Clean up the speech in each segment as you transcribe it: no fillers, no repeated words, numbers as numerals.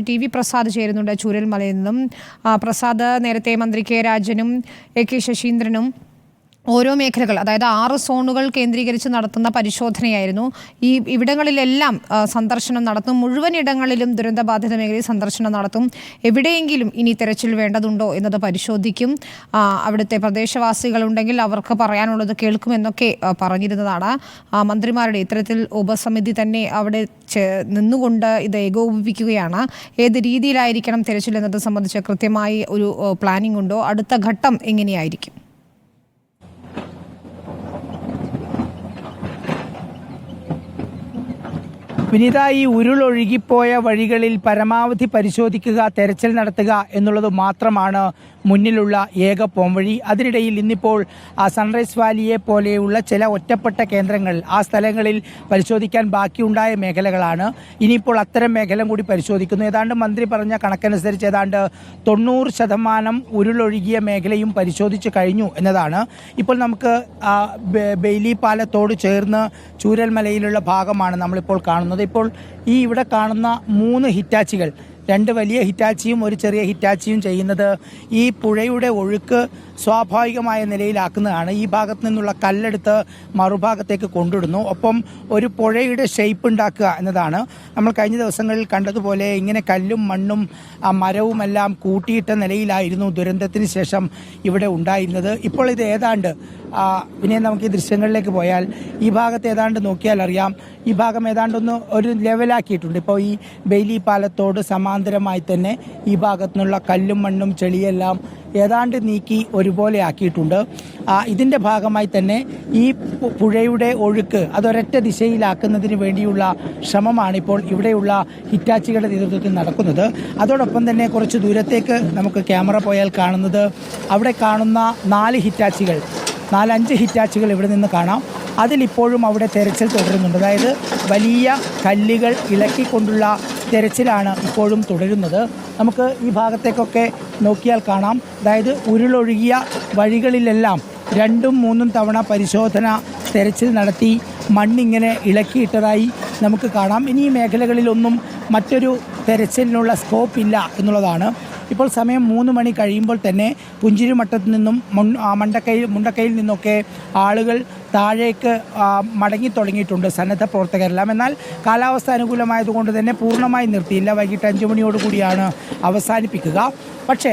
T V Prasad ചേരുന്നുണ്ട് ചൂരൽമലയിൽ നിന്നും. പ്രസാദ്, നേരത്തെ മന്ത്രി കെ രാജനും എ കെ ശശീന്ദ്രനും ഓരോ മേഖലകൾ, അതായത് 6 സോണുകൾ കേന്ദ്രീകരിച്ച് നടത്തുന്ന പരിശോധനയായിരുന്നു. ഇവിടങ്ങളിലെല്ലാം സന്ദർശനം നടത്തും. മുഴുവൻ ഇടങ്ങളിലും ദുരന്തബാധിത മേഖലയിൽ സന്ദർശനം നടത്തും. എവിടെയെങ്കിലും ഇനി തെരച്ചിൽ വേണ്ടതുണ്ടോ എന്നത് പരിശോധിക്കും. അവിടുത്തെ പ്രദേശവാസികളുണ്ടെങ്കിൽ അവർക്ക് പറയാനുള്ളത് കേൾക്കുമെന്നൊക്കെ പറഞ്ഞിരുന്നതാണ്. മന്ത്രിമാരുടെ ഇത്തരത്തിൽ ഉപസമിതി തന്നെ അവിടെ നിന്നുകൊണ്ട് ഇത് ഏകോപിപ്പിക്കുകയാണ്. ഏത് രീതിയിലായിരിക്കണം തെരച്ചിൽ എന്നത് സംബന്ധിച്ച് കൃത്യമായി ഒരു പ്ലാനിംഗ് ഉണ്ടോ? അടുത്ത ഘട്ടം എങ്ങനെയായിരിക്കും? വിനീത, ഈ ഉരുളൊഴുകിപ്പോയ വഴികളിൽ പരമാവധി പരിശോധിക്കുക, തെരച്ചിൽ നടത്തുക എന്നുള്ളത് മാത്രമാണ് മുന്നിലുള്ള ഏക പോംവഴി. അതിനിടയിൽ ഇന്നിപ്പോൾ സൺറൈസ് വാലിയെ പോലെയുള്ള ചില ഒറ്റപ്പെട്ട കേന്ദ്രങ്ങൾ, ആ സ്ഥലങ്ങളിൽ പരിശോധിക്കാൻ ബാക്കിയുണ്ടായ മേഖലകളാണ്. ഇനിയിപ്പോൾ അത്തരം മേഖല കൂടി പരിശോധിക്കുന്നു. ഏതാണ്ട് മന്ത്രി പറഞ്ഞ കണക്കനുസരിച്ച് ഏതാണ്ട് 90% ഉരുളൊഴുകിയ മേഖലയും പരിശോധിച്ച് കഴിഞ്ഞു എന്നതാണ്. ഇപ്പോൾ നമുക്ക് ബെയിലി പാലത്തോട് ചേർന്ന് ചൂരൽമലയിലുള്ള ഭാഗമാണ് നമ്മളിപ്പോൾ കാണുന്നത്. ഇപ്പോൾ ഈ ഇവിടെ കാണുന്ന 3 ഹിറ്റാച്ചികൾ, 2 വലിയ ഹിറ്റാച്ചിയും ഒരു ചെറിയ ഹിറ്റാച്ചിയും ചെയ്യുന്നത് ഈ പുഴയുടെ ഒഴുക്ക് സ്വാഭാവികമായ നിലയിലാക്കുന്നതാണ്. ഈ ഭാഗത്ത് നിന്നുള്ള കല്ലെടുത്ത് മറുഭാഗത്തേക്ക് കൊണ്ടിടുന്നു. ഒപ്പം ഒരു പുഴയുടെ ഷേപ്പ് ഉണ്ടാക്കുക എന്നതാണ്. നമ്മൾ കഴിഞ്ഞ ദിവസങ്ങളിൽ കണ്ടതുപോലെ ഇങ്ങനെ കല്ലും മണ്ണും മരവുമെല്ലാം കൂട്ടിയിട്ട നിലയിലായിരുന്നു ദുരന്തത്തിന് ശേഷം ഇവിടെ ഉണ്ടായിരുന്നത്. ഇപ്പോൾ ഇത് ഏതാണ്ട് പിന്നെ നമുക്ക് ഈ ദൃശ്യങ്ങളിലേക്ക് പോയാൽ ഈ ഭാഗത്ത് ഏതാണ്ട് നോക്കിയാൽ അറിയാം, ഈ ഭാഗം ഏതാണ്ടൊന്ന് ഒരു ലെവലാക്കിയിട്ടുണ്ട്. ഇപ്പോൾ ഈ ബെയിലി പാലത്തോട് സമാന്തരമായി തന്നെ ഈ ഭാഗത്തു നിന്നുള്ള കല്ലും മണ്ണും ചെളിയെല്ലാം ഏതാണ്ട് നീക്കി ഒരുപോലെ ആക്കിയിട്ടുണ്ട്. ഇതിൻ്റെ ഭാഗമായി തന്നെ ഈ പുഴയുടെ ഒഴുക്ക് അതൊരൊറ്റ ദിശയിലാക്കുന്നതിന് വേണ്ടിയുള്ള ശ്രമമാണ് ഇപ്പോൾ ഇവിടെയുള്ള ഹിറ്റാച്ചികളുടെ നേതൃത്വത്തിൽ നടക്കുന്നത്. അതോടൊപ്പം തന്നെ കുറച്ച് ദൂരത്തേക്ക് നമുക്ക് ക്യാമറ പോയാൽ കാണുന്നത്, അവിടെ കാണുന്ന 4-5 ഹിറ്റാച്ചികൾ ഇവിടെ നിന്ന് കാണാം. അതിലിപ്പോഴും അവിടെ തെരച്ചിൽ തുടരുന്നുണ്ട്. അതായത് വലിയ കല്ലുകൾ ഇളക്കിക്കൊണ്ടുള്ള തെരച്ചിലാണ് ഇപ്പോഴും തുടരുന്നത്. നമുക്ക് ഈ ഭാഗത്തേക്കൊക്കെ നോക്കിയാൽ കാണാം, അതായത് ഉരുളൊഴുകിയ വഴികളിലെല്ലാം 2-3 തവണ പരിശോധന തെരച്ചിൽ നടത്തി മണ്ണിങ്ങനെ ഇളക്കിയിട്ടതായി നമുക്ക് കാണാം. ഇനി ഈ മേഖലകളിലൊന്നും മറ്റൊരു തെരച്ചിലിനുള്ള സ്കോപ്പ് ഇല്ല എന്നുള്ളതാണ്. ഇപ്പോൾ സമയം 3 മണി കഴിയുമ്പോൾ തന്നെ പുഞ്ചിരിമട്ടത്തു നിന്നും മുണ്ടക്കയിൽ നിന്നൊക്കെ ആളുകൾ താഴേക്ക് മടങ്ങി തുടങ്ങിയിട്ടുണ്ട്, സന്നദ്ധ പ്രവർത്തകരെല്ലാം. എന്നാൽ കാലാവസ്ഥ അനുകൂലമായതുകൊണ്ട് തന്നെ പൂർണ്ണമായി നിർത്തിയില്ല. വൈകിട്ട് 5 മണിയോടുകൂടിയാണ് അവസാനിപ്പിക്കുക. പക്ഷേ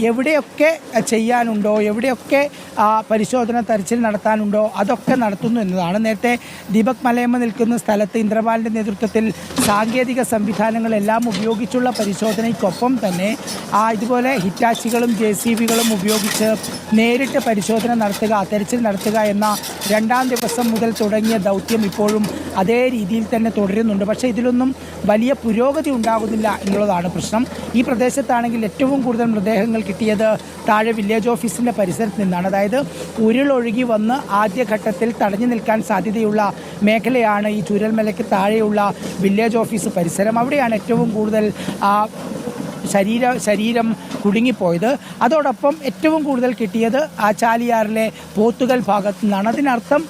എവിടെയൊക്കെ ചെയ്യാനുണ്ടോ, എവിടെയൊക്കെ പരിശോധന തെരച്ചിൽ നടത്താനുണ്ടോ അതൊക്കെ നടത്തുന്നു എന്നതാണ്. നേരത്തെ ദീപക് മലയമ്മ നിൽക്കുന്ന സ്ഥലത്ത് ഇന്ദ്രപാലിൻ്റെ നേതൃത്വത്തിൽ സാങ്കേതിക സംവിധാനങ്ങളെല്ലാം ഉപയോഗിച്ചുള്ള പരിശോധനയ്ക്കൊപ്പം തന്നെ ഇതുപോലെ ഹിറ്റാച്ചികളും JCBകളും ഉപയോഗിച്ച് നേരിട്ട് പരിശോധന നടത്തുക, തെരച്ചിൽ നടത്തുക എന്ന 2ാം ദിവസം മുതൽ തുടങ്ങിയ ദൗത്യം ഇപ്പോഴും അതേ രീതിയിൽ തന്നെ തുടരുന്നുണ്ട്. പക്ഷേ ഇതിലൊന്നും വലിയ പുരോഗതി ഉണ്ടാകുന്നില്ല എന്നുള്ളതാണ് പ്രശ്നം. ഈ പ്രദേശത്താണെങ്കിൽ ഏറ്റവും കൂടുതൽ മൃതദേഹങ്ങൾ കിട്ടിയത് താഴെ വില്ലേജ് ഓഫീസിൻ്റെ പരിസരത്ത് നിന്നാണ്. അതായത് ഉരുളൊഴുകി വന്ന് ആദ്യഘട്ടത്തിൽ തടഞ്ഞു നിൽക്കാൻ സാധ്യതയുള്ള മേഖലയാണ് ഈ ചൂരൽമലയ്ക്ക് താഴെയുള്ള വില്ലേജ് ഓഫീസ് പരിസരം. അവിടെയാണ് ഏറ്റവും കൂടുതൽ ശരീരം കുടുങ്ങിപ്പോയത്. അതോടൊപ്പം ഏറ്റവും കൂടുതൽ കിട്ടിയത് ചാലിയാറിലെ പോത്തുകൽ ഭാഗത്തു നിന്നാണ്. അതിനർത്ഥം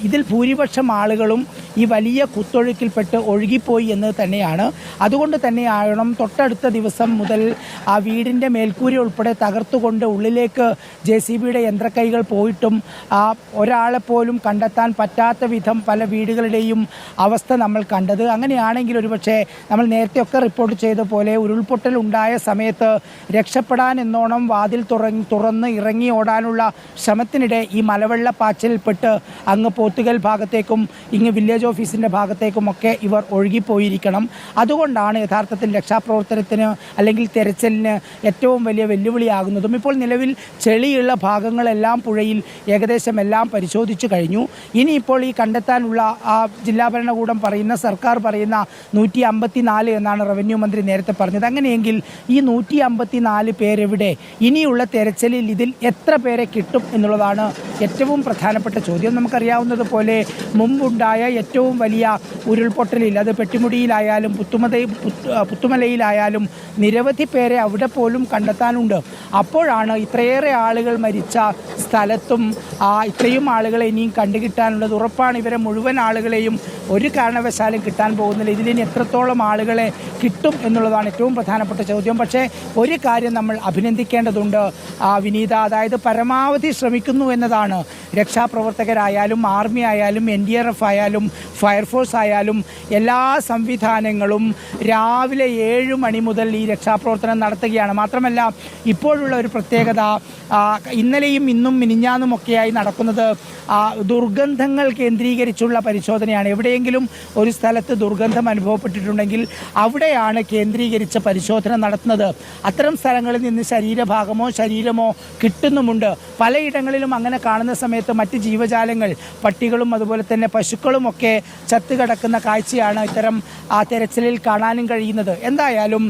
ഇതിൽ ഭൂരിപക്ഷം ആളുകളും ഈ വലിയ കുത്തൊഴുക്കിൽപ്പെട്ട് ഒഴുകിപ്പോയി എന്ന് തന്നെയാണ്. അതുകൊണ്ട് തന്നെയാകണം തൊട്ടടുത്ത ദിവസം മുതൽ ആ വീടിൻ്റെ മേൽക്കൂര ഉൾപ്പെടെ തകർത്തുകൊണ്ട് ഉള്ളിലേക്ക് JCBയുടെ യന്ത്രക്കൈകൾ പോയിട്ടും ഒരാളെപ്പോലും കണ്ടെത്താൻ പറ്റാത്ത വിധം പല വീടുകളുടെയും അവസ്ഥ നമ്മൾ കണ്ടത്. അങ്ങനെയാണെങ്കിൽ ഒരുപക്ഷെ നമ്മൾ നേരത്തെയൊക്കെ റിപ്പോർട്ട് ചെയ്ത പോലെ ഉരുൾപൊട്ടൽ ഉണ്ടായ സമയത്ത് രക്ഷപ്പെടാൻ എന്നോണം വാതിൽ തുറന്ന് ഇറങ്ങി ഓടാനുള്ള ശ്രമത്തിനിടെ ഈ മലവെള്ളപ്പാച്ചിൽപ്പെട്ട് അങ്ങ് പോത്തുകൽ ഭാഗത്തേക്കും ഇങ്ങ് വില്ലേജ് ഓഫീസിൻ്റെ ഭാഗത്തേക്കുമൊക്കെ ഇവർ ഒഴുകിപ്പോയിരിക്കണം. അതുകൊണ്ടാണ് യഥാർത്ഥത്തിൽ രക്ഷാപ്രവർത്തനത്തിന് അല്ലെങ്കിൽ തെരച്ചിലിന് ഏറ്റവും വലിയ വെല്ലുവിളിയാകുന്നതും. ഇപ്പോൾ നിലവിൽ ചെളിയുള്ള ഭാഗങ്ങളെല്ലാം പുഴയിൽ ഏകദേശം എല്ലാം പരിശോധിച്ചു കഴിഞ്ഞു. ഇനിയിപ്പോൾ ഈ കണ്ടെത്താനുള്ള ജില്ലാ ഭരണകൂടം പറയുന്ന, സർക്കാർ പറയുന്ന 154 എന്നാണ് റവന്യൂ മന്ത്രി നേരത്തെ പറഞ്ഞത്. അങ്ങനെയെങ്കിൽ ഈ 154 പേരെവിടെ? ഇനിയുള്ള തെരച്ചിലിൽ ഇതിൽ എത്ര പേരെ കിട്ടും എന്നുള്ളതാണ് ഏറ്റവും പ്രധാനപ്പെട്ട ചോദ്യം. നമുക്കറിയാവുന്നതുപോലെ മുമ്പുണ്ടായ ഏറ്റവും വലിയ ഉരുൾപൊട്ടലിൽ അത് പെട്ടിമുടിയിലായാലും പുത്തുമലയിലായാലും നിരവധി പേരെ അവിടെ പോലും കണ്ടെത്താനുണ്ട്. അപ്പോഴാണ് ഇത്രയേറെ ആളുകൾ മരിച്ച സ്ഥലത്തും ഇത്രയും ആളുകളെ ഇനിയും കണ്ടുകിട്ടാനുള്ളത്. ഉറപ്പാണ് ഇവരെ മുഴുവൻ ആളുകളെയും ഒരു കാരണവശാലും കിട്ടാൻ പോകുന്നില്ല. ഇതിലിനി എത്രത്തോളം ആളുകളെ കിട്ടും എന്നുള്ളതാണ് ഏറ്റവും പ്രധാനപ്പെട്ട ചോദ്യം. പക്ഷേ ഒരു കാര്യം നമ്മൾ അഭിനന്ദിക്കേണ്ടതുണ്ട് വിനീത, അതായത് പരമാവധി ശ്രമിക്കുന്നു എന്നതാണ്. രക്ഷാപ്രവർത്തകരായാലും ആർമി ആയാലും NDRF ആയാലും ഫയർഫോഴ്സ് ആയാലും എല്ലാ സംവിധാനങ്ങളും രാവിലെ 7 മണി മുതൽ ഈ രക്ഷാപ്രവർത്തനം നടത്തുകയാണ്. മാത്രമല്ല ഇപ്പോഴുള്ള ഒരു പ്രത്യേകത, ഇന്നലെയും ഇന്നും മിനിഞ്ഞാന്നുമൊക്കെയായി നടക്കുന്നത് ദുർഗന്ധങ്ങൾ കേന്ദ്രീകരിച്ചുള്ള പരിശോധനയാണ്. എവിടെയെങ്കിലും ഒരു സ്ഥലത്ത് ദുർഗന്ധം അനുഭവപ്പെട്ടിട്ടുണ്ടെങ്കിൽ അവിടെയാണ് കേന്ദ്രീകരിച്ച പരിശോധന നടത്തുന്നത്. അത്തരം സ്ഥലങ്ങളിൽ നിന്ന് ശരീരമോ കിട്ടുന്നുമുണ്ട്. പലയിടങ്ങളിലും അങ്ങനെ കാണുന്ന സമയത്ത് മറ്റ് ജീവജാലങ്ങൾ, പട്ടികളും അതുപോലെ തന്നെ പശുക്കളുമൊക്കെ ചത്തുകിടക്കുന്ന കാഴ്ചയാണ് ഇത്തരം തെരച്ചിലിൽ കാണാനും കഴിയുന്നത്. എന്തായാലും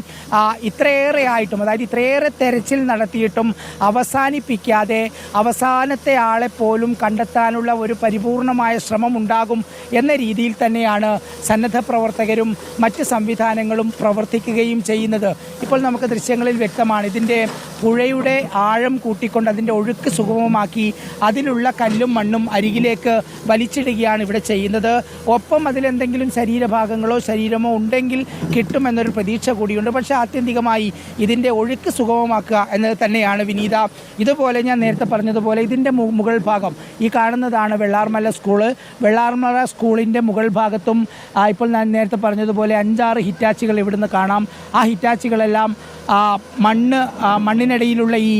ഇത്രയേറെ ആയിട്ടും, അതായത് ഇത്രയേറെ തെരച്ചിൽ നടത്തിയിട്ടും അവസാനിപ്പിക്കാതെ അവസാനത്തെ ആളെ പോലും കണ്ടെത്താനുള്ള ഒരു പരിപൂർണമായ ശ്രമം ഉണ്ടാകും എന്ന രീതിയിൽ തന്നെയാണ് സന്നദ്ധ പ്രവർത്തകരും മറ്റ് സംവിധാനങ്ങളും പ്രവർത്തിക്കുകയും ചെയ്യുന്നത്. ഇപ്പോൾ നമുക്ക് ദൃശ്യങ്ങളിൽ വ്യക്തമാണ്. ഇതിൻ്റെ പുഴയുടെ ആഴം കൂട്ടിക്കൊണ്ട് അതിൻ്റെ ഒഴുക്ക് സുഗമമാക്കി അതിലുള്ള കല്ലും മണ്ണും അരികിലേക്ക് വലിച്ചിടുകയാണ് ഇവിടെ ചെയ്യുന്നത്. ഒപ്പം അതിലെന്തെങ്കിലും ശരീരഭാഗങ്ങളോ ശരീരമോ ഉണ്ടെങ്കിൽ കിട്ടുമെന്നൊരു പ്രതീക്ഷ കൂടിയുണ്ട്. പക്ഷേ ആത്യന്തികമായി ഇതിൻ്റെ ഒഴുക്ക് സുഗമമാക്കുക എന്നത് തന്നെയാണ് വിനീത. ഇതുപോലെ ഞാൻ നേരത്തെ പറഞ്ഞതുപോലെ ഇതിൻ്റെ മുകൾ ഭാഗം ഈ കാണുന്നതാണ് വെള്ളാർമല സ്കൂള്. വെള്ളാർമല സ്കൂളിൻ്റെ മുകൾ ഭാഗത്തും ഇപ്പോൾ ഞാൻ നേരത്തെ പറഞ്ഞതുപോലെ 5-6 ഹിറ്റാച്ചികൾ ഇവിടുന്ന് കാണാം. ആ ഹിറ്റാച്ചികളെല്ലാം മണ്ണിനിടയിലുള്ള ഈ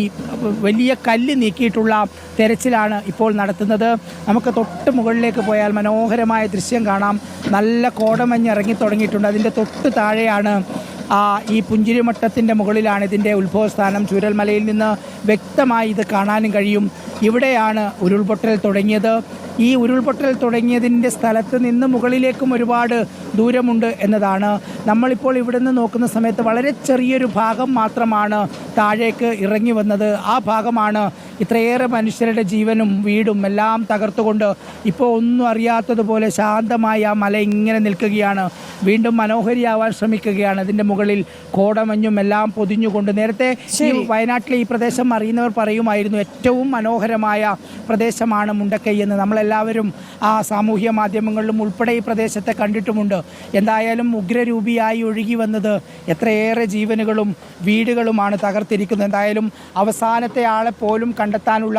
വലിയ കല്ല് നീക്കിയിട്ടുള്ള തെരച്ചിലാണ് ഇപ്പോൾ നടത്തുന്നത്. നമുക്ക് തൊട്ട് മുകളിലേക്ക് പോയാൽ മനോഹരമായ ദൃശ്യം കാണാം. നല്ല കോടമഞ്ഞ് ഇറങ്ങി തുടങ്ങിയിട്ടുണ്ട്. അതിൻ്റെ തൊട്ട് താഴെയാണ് ഈ പുഞ്ചിരിമട്ടത്തിൻ്റെ മുകളിലാണ് ഇതിൻ്റെ ഉത്ഭവസ്ഥാനം. ചൂരൽമലയിൽ നിന്ന് വ്യക്തമായി ഇത് കാണാനും കഴിയും. ഇവിടെയാണ് ഉരുൾപൊട്ടൽ തുടങ്ങിയത്. ഈ ഉരുൾപൊട്ടൽ തുടങ്ങിയതിൻ്റെ സ്ഥലത്ത് നിന്ന് മുകളിലേക്കും ഒരുപാട് ദൂരമുണ്ട് എന്നതാണ്. നമ്മളിപ്പോൾ ഇവിടെ നിന്ന് നോക്കുന്ന സമയത്ത് വളരെ ചെറിയൊരു ഭാഗം മാത്രമാണ് താഴേക്ക് ഇറങ്ങി വന്നത്. ആ ഭാഗമാണ് ഇത്രയേറെ മനുഷ്യരുടെ ജീവനും വീടും എല്ലാം തകർത്തുകൊണ്ട് ഇപ്പോൾ ഒന്നും അറിയാത്തതുപോലെ ശാന്തമായി ആ മല ഇങ്ങനെ നിൽക്കുകയാണ്. വീണ്ടും മനോഹരിയാവാൻ ശ്രമിക്കുകയാണ്. അതിൻ്റെ മുകളിൽ കോടമഞ്ഞും എല്ലാം പൊതിഞ്ഞുകൊണ്ട്. നേരത്തെ ഈ വയനാട്ടിലെ ഈ പ്രദേശം അറിയുന്നവർ പറയുമായിരുന്നു ഏറ്റവും മനോഹരമായ പ്രദേശമാണ് മുണ്ടക്കൈ എന്ന്. നമ്മളെല്ലാവരും സാമൂഹ്യ മാധ്യമങ്ങളിലും ഉൾപ്പെടെ ഈ പ്രദേശത്തെ കണ്ടിട്ടുമുണ്ട്. എന്തായാലും ഉഗ്രരൂപിയായി ഒഴുകി വന്നത് എത്രയേറെ ജീവനുകളും വീടുകളുമാണ് തകർത്തിരിക്കുന്നത്. എന്തായാലും അവസാനത്തെ ആളെ പോലും കണ്ടെത്താനുള്ള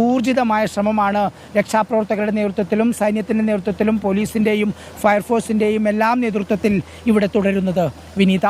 ഊർജിതമായ ശ്രമമാണ് രക്ഷാപ്രവർത്തകരുടെ നേതൃത്വത്തിലും സൈന്യത്തിൻ്റെ നേതൃത്വത്തിലും പോലീസിൻ്റെയും ഫയർഫോഴ്സിൻ്റെയും എല്ലാം നേതൃത്വത്തിൽ ഇവിടെ തുടരുന്നത്. വിനീത.